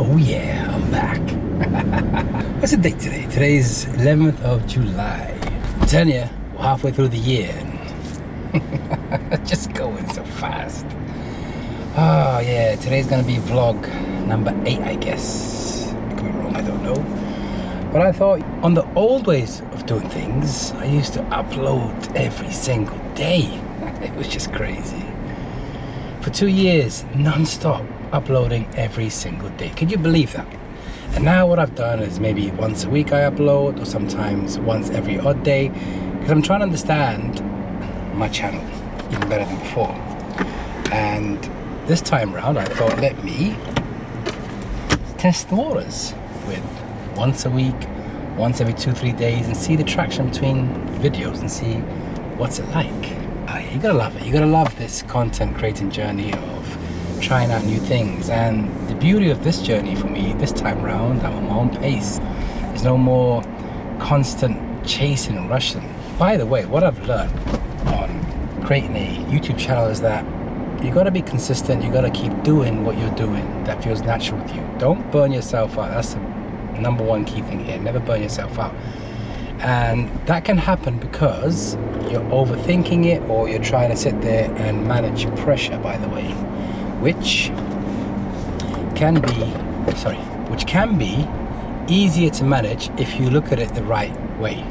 Oh yeah, I'm back. What's the date today? Today's 11th of July. I'm telling you, we're halfway through the year and it's just going so fast. Oh yeah, today's gonna be vlog number 8, I guess. I could be wrong, I don't know. But I thought on the old ways of doing things, I used to upload every single day. It was just crazy. For 2 years, non-stop uploading every single day. Can you believe that? And now what I've done is maybe once a week I upload, or sometimes once every odd day, because I'm trying to understand my channel even better than before. And this time around I thought, let me test the waters with once a week, once every 2-3 days, and see the traction between videos and see what's it like. You gotta love it. You gotta love this content creating journey of trying out new things. And the beauty of this journey for me this time around, I'm on my own pace. There's no more constant chasing and rushing. By the way, what I've learned on creating a YouTube channel is that you gotta be consistent. You gotta keep doing what you're doing that feels natural with you. Don't burn yourself out. That's the number one key thing here. Never burn yourself out. And that can happen because you're overthinking it, or you're trying to sit there and manage pressure, by the way, which can be easier to manage if you look at it the right way.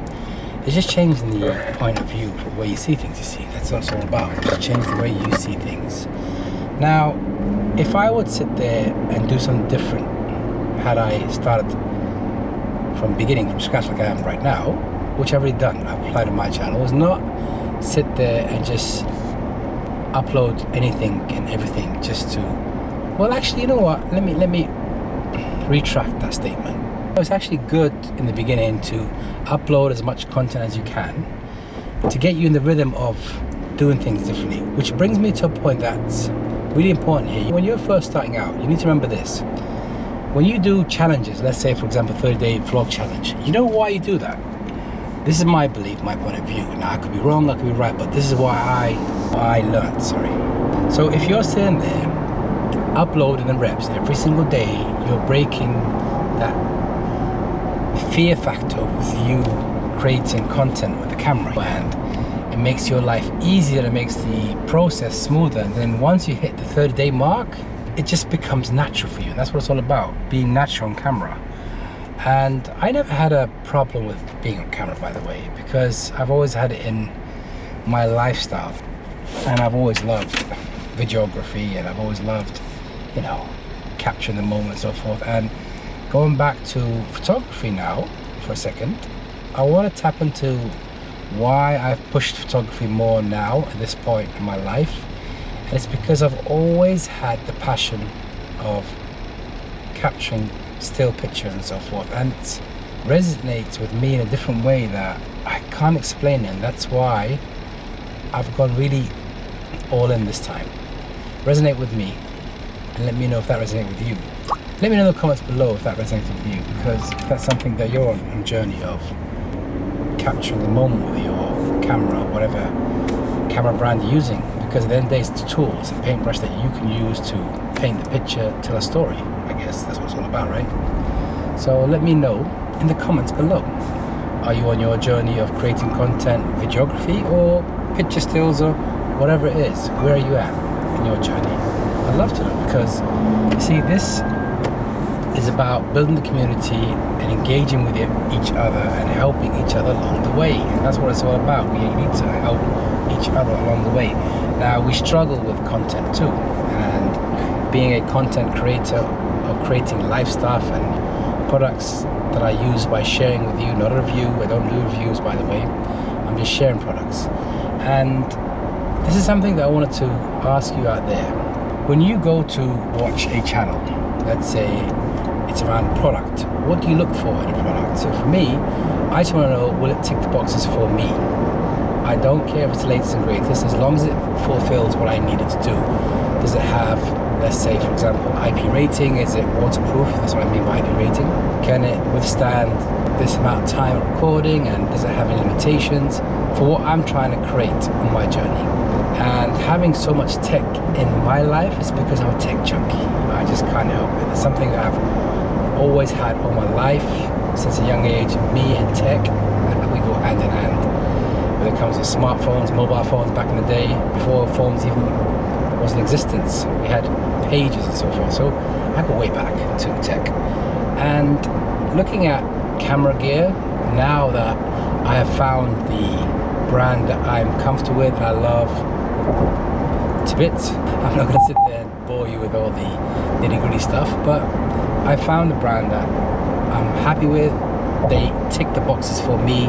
It's just changing the point of view for the way you see things, you see. That's what it's all about. Just change the way you see things. Now, if I would sit there and do something different, had I started from beginning, from scratch like I am right now, which I've already done, I've applied to my channel, is not sit there and just upload anything and everything just to, well actually, you know what, let me retract that statement. It's actually good in the beginning to upload as much content as you can to get you in the rhythm of doing things differently, which brings me to a point that's really important here. When you're first starting out, you need to remember this. When you do challenges, let's say for example 30-day vlog challenge, you know why you do that? This is my belief, my point of view. Now I could be wrong, I could be right, but this is why I learned, sorry. So if you're sitting there uploading the reps every single day, you're breaking that fear factor with you creating content with the camera, and it makes your life easier, it makes the process smoother. And then once you hit the 30-day mark, it just becomes natural for you. And that's what it's all about, being natural on camera. And I never had a problem with being on camera, by the way, because I've always had it in my lifestyle, and I've always loved videography, and I've always loved, you know, capturing the moment and so forth. And going back to photography now for a second, I want to tap into why I've pushed photography more now at this point in my life. And it's because I've always had the passion of capturing still pictures and so forth, and it resonates with me in a different way that I can't explain it. And that's why I've gone really all in this time. Resonate with me and let me know if that resonates with you. Let me know in the comments below if that resonates with you, because if that's something that you're on a journey of capturing the moment with your camera, whatever camera brand you're using, because at the end of the day it's the tools, a paintbrush that you can use to paint the picture, tell a story. I guess that's what it's all about, right? So let me know in the comments below. Are you on your journey of creating content, videography, or picture stills, or whatever it is? Where are you at in your journey? I'd love to know, because you see, this is about building the community and engaging with each other and helping each other along the way. And that's what it's all about. We need to help each other along the way. Now, we struggle with content too, and being a content creator of creating life stuff and products that I use by sharing with you, not a review. I don't do reviews, by the way. I'm just sharing products. And this is something that I wanted to ask you out there. When you go to watch a channel, let's say it's around a product, what do you look for in a product? So for me, I just want to know, will it tick the boxes for me? I don't care if it's the latest and greatest, as long as it fulfills what I need it to do. Does it have, let's say for example, IP rating? Is it waterproof? That's what I mean by IP rating. Can it withstand this amount of time recording, and does it have any limitations for what I'm trying to create on my journey? And having so much tech in my life is because I'm a tech junkie. I just can't help it. It's something that I've always had all my life since a young age. Me and tech, we go hand in hand. When it comes to smartphones, mobile phones back in the day, before phones even was in existence, we had pages and so forth. So I go way back to tech. And looking at camera gear, now that I have found the brand that I'm comfortable with and I love to bits, I'm not going to sit there and bore you with all the nitty-gritty stuff, but I found a brand that I'm happy with. They tick the boxes for me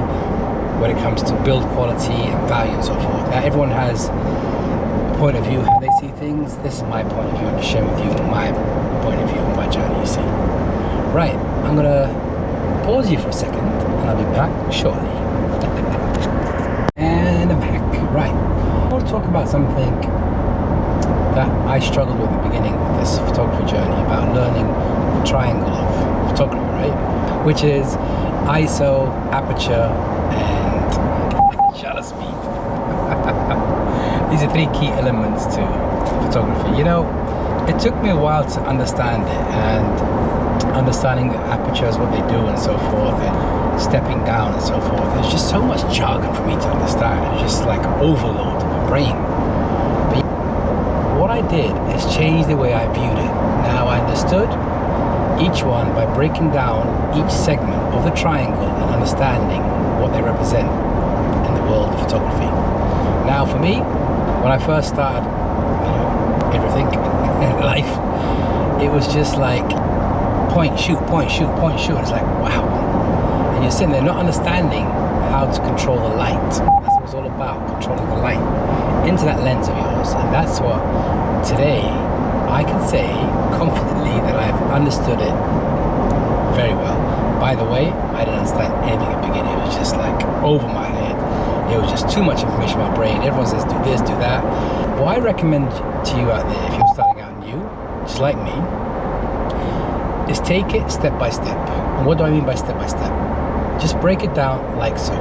when it comes to build quality and value and so forth. Now everyone has a point of view how they see things. This is my point of view. I'm just sharing with you my point of view, my journey, you see. Right, I'm going to pause you for a second and I'll be back shortly. And I'm back. Right, I want to talk about something that I struggled with at the beginning with this photography journey, about learning the triangle of photography, right? Which is ISO, aperture, and shutter speed. These are three key elements to photography. You know, it took me a while to understand it, and understanding the apertures, what they do and so forth, and stepping down and so forth. There's just so much jargon for me to understand. It's just like overload my brain. But what I did is change the way I viewed it. Now I understood each one by breaking down each segment of the triangle and understanding what they represent in the world of photography. Now for me, when I first started, everything in life, it was just like point, shoot, point, shoot, point, shoot. It's like, wow. And you're sitting there not understanding how to control the light. That's what it's all about, controlling the light into that lens of yours. And that's what today I can say confidently that I've understood it very well. By the way, I didn't understand anything at the beginning. It was just like over my head. It was just too much information in my brain. Everyone says do this, do that. What I recommend to you out there, if you're starting out new, just like me, is take it step by step. And what do I mean by step by step? Just break it down like so.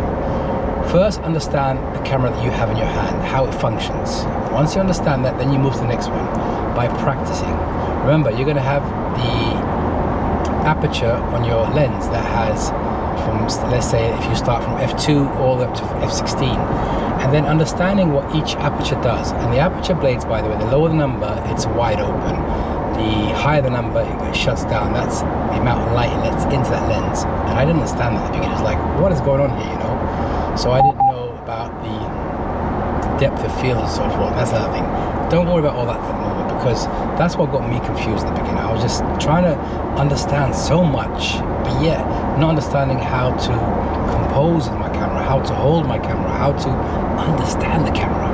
First, understand the camera that you have in your hand, how it functions. Once you understand that, then you move to the next one by practicing. Remember, you're going to have the aperture on your lens that has from, let's say, if you start from f2 all the way up to f16, and then understanding what each aperture does. And the aperture blades, by the way, the lower the number, it's wide open. The higher the number, it shuts down. That's the amount of light it lets into that lens. And I didn't understand that at the beginning. It's like, what is going on here, you know? So I didn't know about the depth of field and so forth. That's another thing. Don't worry about all that at the moment, because that's what got me confused at the beginning. I was just trying to understand so much, but yet not understanding how to compose with my camera, how to hold my camera, how to understand the camera.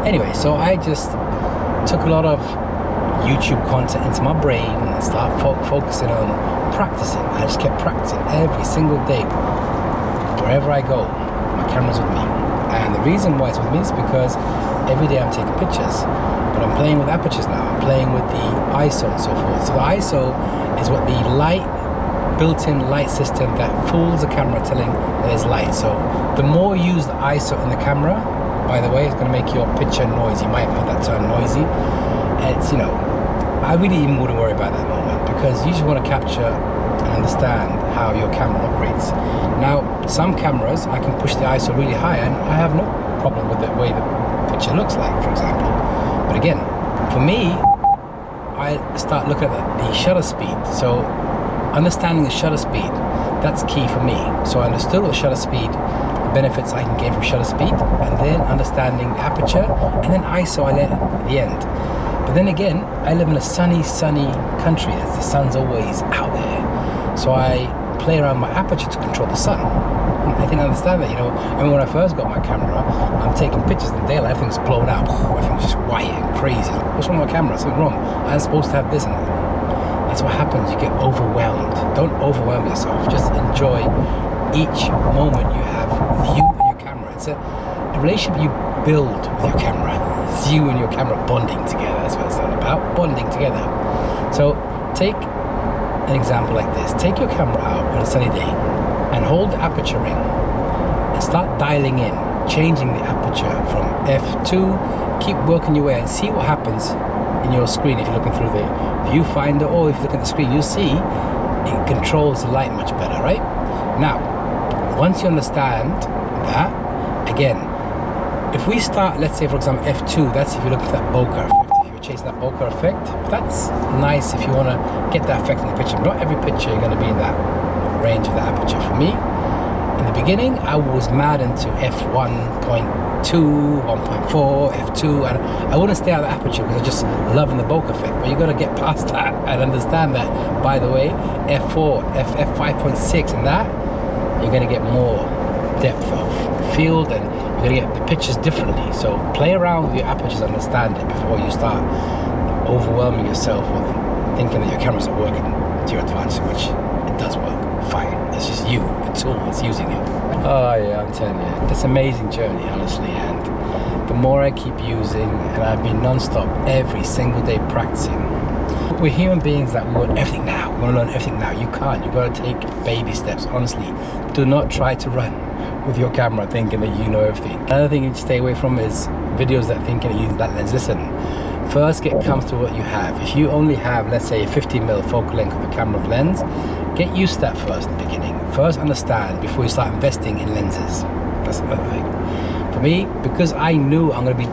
Anyway, so I just took a lot of YouTube content into my brain and started focusing on practicing. I just kept practicing every single day. Wherever I go, my camera's with me. And the reason why it's with me is because every day I'm taking pictures, but I'm playing with apertures now. I'm playing with the ISO and so forth. So the ISO is what the built-in light system that fools the camera telling that there's light. So the more you use the ISO in the camera, by the way, it's going to make your picture noisy. You might have heard that term, noisy. It's, you know, I really even wouldn't worry about that moment, because you just want to capture and understand how your camera operates. Now, some cameras, I can push the ISO really high and I have no problem with the way the picture looks like, for example. But again, for me, I start looking at the shutter speed. So understanding the shutter speed, that's key for me. So I understood what shutter speed, the benefits I can gain from shutter speed, and then understanding the aperture, and then ISO I let at the end. But then again, I live in a sunny country, as the sun's always out there. So I play around my aperture to control the sun. I didn't understand that, you know. I mean, when I first got my camera, I'm taking pictures in the daylight, everything's blown out, everything's just white and crazy. What's wrong with my camera? Something wrong. I'm supposed to have this and that. That's what happens, you get overwhelmed. Don't overwhelm yourself, just enjoy each moment you have with you and your camera. It's a relationship you build with your camera. It's you and your camera bonding together. That's what it's all about, bonding together. So take an example like this. Take your camera out on a sunny day and hold the aperture ring and start dialing in, changing the aperture from f2, keep working your way and see what happens in your screen. If you're looking through the viewfinder or if you look at the screen, you'll see it controls the light much better, right? Now, once you understand that, again, if we start, let's say for example f2, that's if you're looking for that bokeh effect, if you're chasing that bokeh effect, that's nice if you want to get that effect in the picture. Not every picture you're going to be in that range of the aperture. For me, in the beginning, I was mad into f1.2, 1.4, f2, and I wouldn't stay out of the aperture because I was just loving the bokeh effect. But you got to get past that and understand that, by the way, f4, f5.6, and that you're going to get more depth of field and you're going to get the pictures differently. So play around with your apertures, understand it before you start overwhelming yourself with thinking that your camera's not working to your advantage, which it does work fine. It's just you, the tool that's using it. Oh yeah, I'm telling you, it's an amazing journey, honestly, and the more I keep using, and I've been non-stop every single day practicing. We're human beings that we want everything now. We want to learn everything now. You can't. You've got to take baby steps. Honestly, do not try to run with your camera thinking that you know everything. Another thing you need to stay away from is videos that thinking that you use that lens. Listen, first get comfortable with what you have. If you only have, let's say, a 50mm focal length of the camera lens, get used to that first in the beginning. First understand before you start investing in lenses. That's another thing. For me, because I knew I'm going to be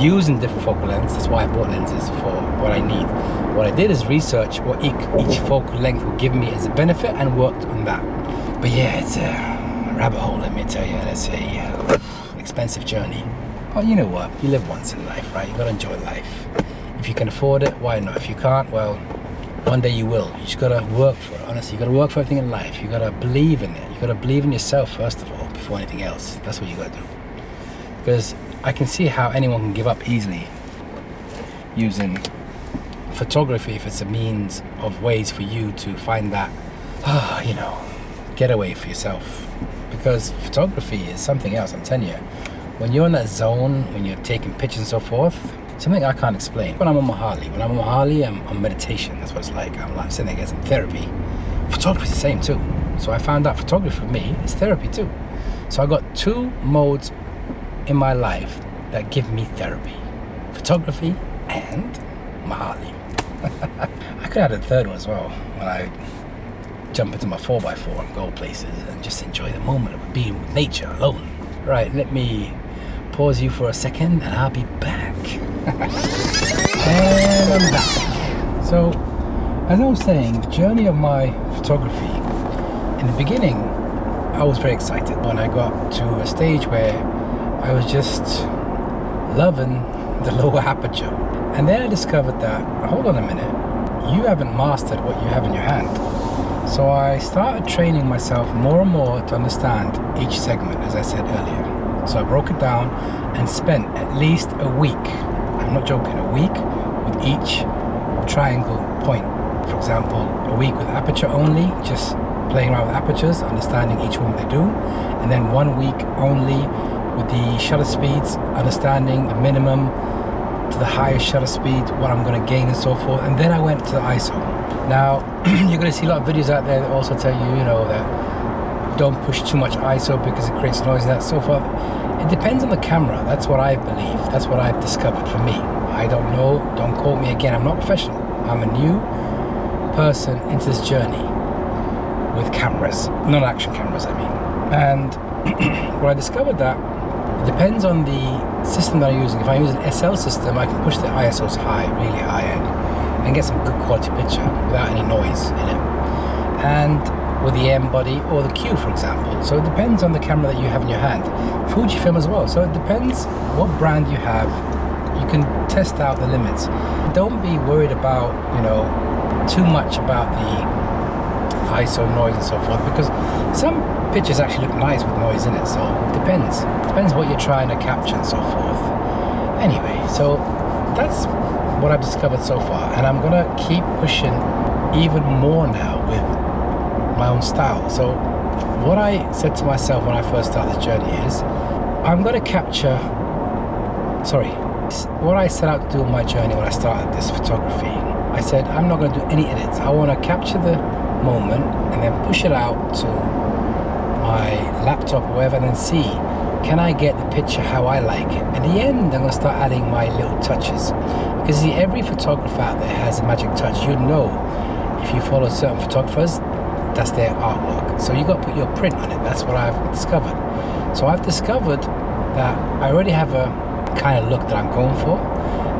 using different focal lengths, that's why I bought lenses for what I need. What I did is research what each focal length would give me as a benefit and worked on that. But yeah, it's a rabbit hole, let me tell you. It's a expensive journey. Well, you know what? You live once in life, right? You got to enjoy life. If you can afford it, why not? If you can't, well, one day you will. You just got to work for it, honestly. You got to work for everything in life. You got to believe in it. You got to believe in yourself, first of all, before anything else. That's what you got to do. Because I can see how anyone can give up easily using photography if it's a means of ways for you to find that, getaway for yourself. Because photography is something else, I'm telling you. When you're in that zone, when you're taking pictures and so forth, something I can't explain. When I'm on my Harley, I'm on meditation. That's what it's like. I'm like sitting there getting some therapy. Photography is the same too. So I found out photography for me is therapy too. So I got two modes in my life that give me therapy: photography and my Harley. I could add a third one as well when I jump into my 4x4 and go places and just enjoy the moment of being with nature alone. Right, let me pause you for a second and I'll be back. And I'm back. So, as I was saying, the journey of my photography, in the beginning, I was very excited when I got to a stage where I was just loving the lower aperture. And then I discovered that, hold on a minute, you haven't mastered what you have in your hand. So I started training myself more and more to understand each segment, as I said earlier. So I broke it down and spent at least a week, I'm not joking, a week with each triangle point. For example, a week with aperture only, just playing around with apertures, understanding each one what they do. And then 1 week only with the shutter speeds, understanding the minimum to the highest shutter speed, what I'm going to gain and so forth. And then I went to the ISO. Now, you're going to see a lot of videos out there that also tell you, that don't push too much ISO because it creates noise and that so forth. It depends on the camera. That's what I believe. That's what I've discovered for me. I don't know. Don't quote me again. I'm not professional. I'm a new person into this journey with cameras, non-action cameras, I mean. And what I discovered that it depends on the system that I'm using. If I use an SL system, I can push the ISOs high, really high end, and get some good quality picture without any noise in it. And with the M body or the Q, for example. So it depends on the camera that you have in your hand. Fujifilm as well. So it depends what brand you have. You can test out the limits. Don't be worried about, too much about the ISO noise and so forth, because some pictures actually look nice with noise in it. So it depends. Depends what you're trying to capture and so forth. Anyway, so that's what I've discovered so far, and I'm gonna keep pushing even more now with my own style. So what I said to myself when I first started this journey is what I set out to do on my journey when I started this photography, I said, I'm not going to do any edits. I want to capture the moment and then push it out to my laptop or wherever, and then see, can I get the picture how I like it? At the end, I'm going to start adding my little touches. Because see, every photographer out there has a magic touch. You know, if you follow certain photographers, that's their artwork. So you got to put your print on it. That's what I've discovered. So I've discovered that I already have a kind of look that I'm going for.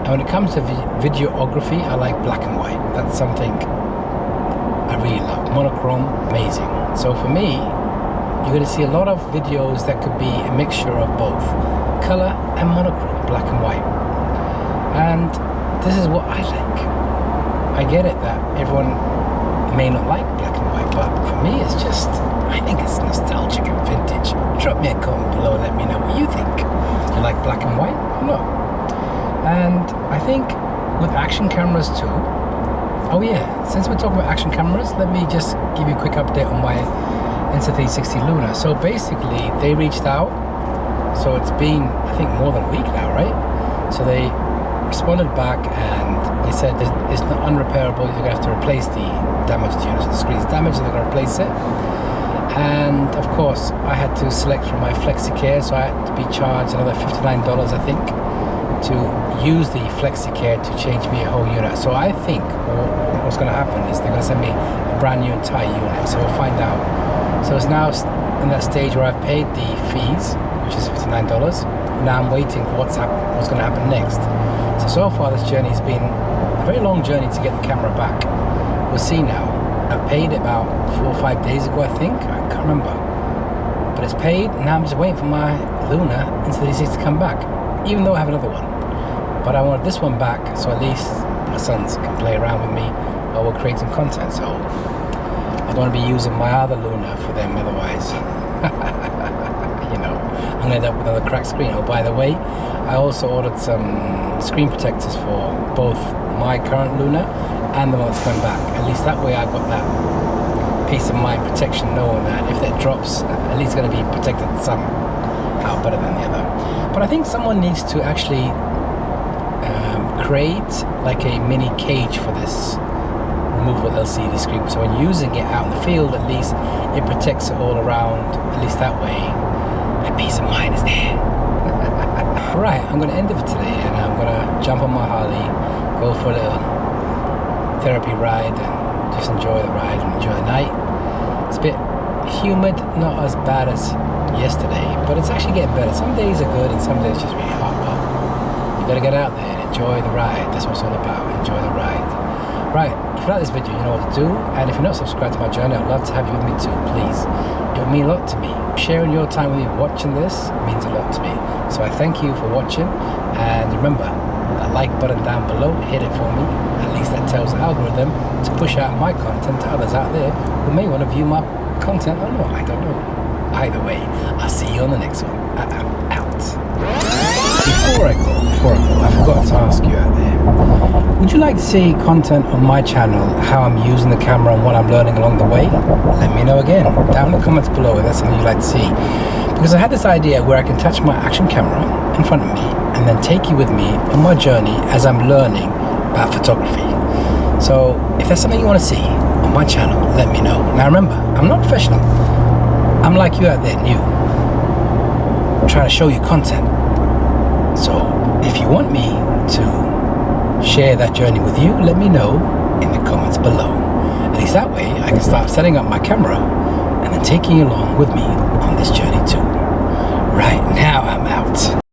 And when it comes to videography, I like black and white. That's something I really love. Monochrome, amazing. So for me, you're going to see a lot of videos that could be a mixture of both color and monochrome, black and white. And this is what I like. I get it that everyone may not like black and white, but for me it's just, I think it's nostalgic and vintage. Drop me a comment below, let me know what you think. Do you like black and white or not? And I think with action cameras too, oh yeah, since we're talking about action cameras, let me just give you a quick update on my Insta360 Luna. So basically they reached out, so it's been I think more than a week now, right? So they responded back and they said it's not unrepairable, you're going to have to replace the damaged unit. So the screen's damaged, so they're going to replace it. And of course I had to select from my Flexi care, so I had to be charged another $59 I think to use the Flexi care to change me a whole unit. So I think what's going to happen is they're going to send me a brand new entire unit, so we'll find out. So it's now in that stage where I've paid the fees, which is $59. Now I'm waiting for what's going to happen next. So far this journey has been a very long journey to get the camera back. We'll see now. I paid it about 4 or 5 days ago, I think. I can't remember. But it's paid. Now I'm just waiting for my Luna Insta360 to come back, even though I have another one. But I wanted this one back, so at least my sons can play around with me while we're creating content. So I don't want to be using my other Luna for them, otherwise you know, I'm going to end up with another cracked screen. Oh, by the way, I also ordered some screen protectors for both my current Luna and the one that's coming back. At least that way I got that peace of mind protection, knowing that if that drops, at least it's going to be protected somehow better than the other. But I think someone needs to actually create like a mini cage for this removable LCD screen, so when using it out in the field, at least it protects it all around. At least that way my peace of mind is there. Right, I'm going to end it for today, and I'm going to jump on my Harley, go for a little therapy ride, and just enjoy the ride and enjoy the night. It's a bit humid, not as bad as yesterday, but it's actually getting better. Some days are good and some days just really hot, but you got to get out there and enjoy the ride. That's what it's all about, enjoy the ride. Right, if you like this video, you know what to do, and if you're not subscribed to my channel, I'd love to have you with me too, please. It would mean a lot to me. Sharing your time with me watching this means a lot to me. So I thank you for watching, and remember, that like button down below, hit it for me. At least that tells the algorithm to push out my content to others out there who may want to view my content or not, I don't know. Either way, I'll see you on the next one. I'm out. Before I go, I forgot to ask you out there. Would you like to see content on my channel, how I'm using the camera and what I'm learning along the way? Let me know again, down in the comments below if that's something you'd like to see. Because I had this idea where I can touch my action camera in front of me and then take you with me on my journey as I'm learning about photography. So if there's something you want to see on my channel, let me know. Now remember, I'm not professional. I'm like you out there, new. I'm trying to show you content. So if you want me to share that journey with you, let me know in the comments below. At least that way I can start setting up my camera and then taking you along with me on this journey too. Right, now I'm out.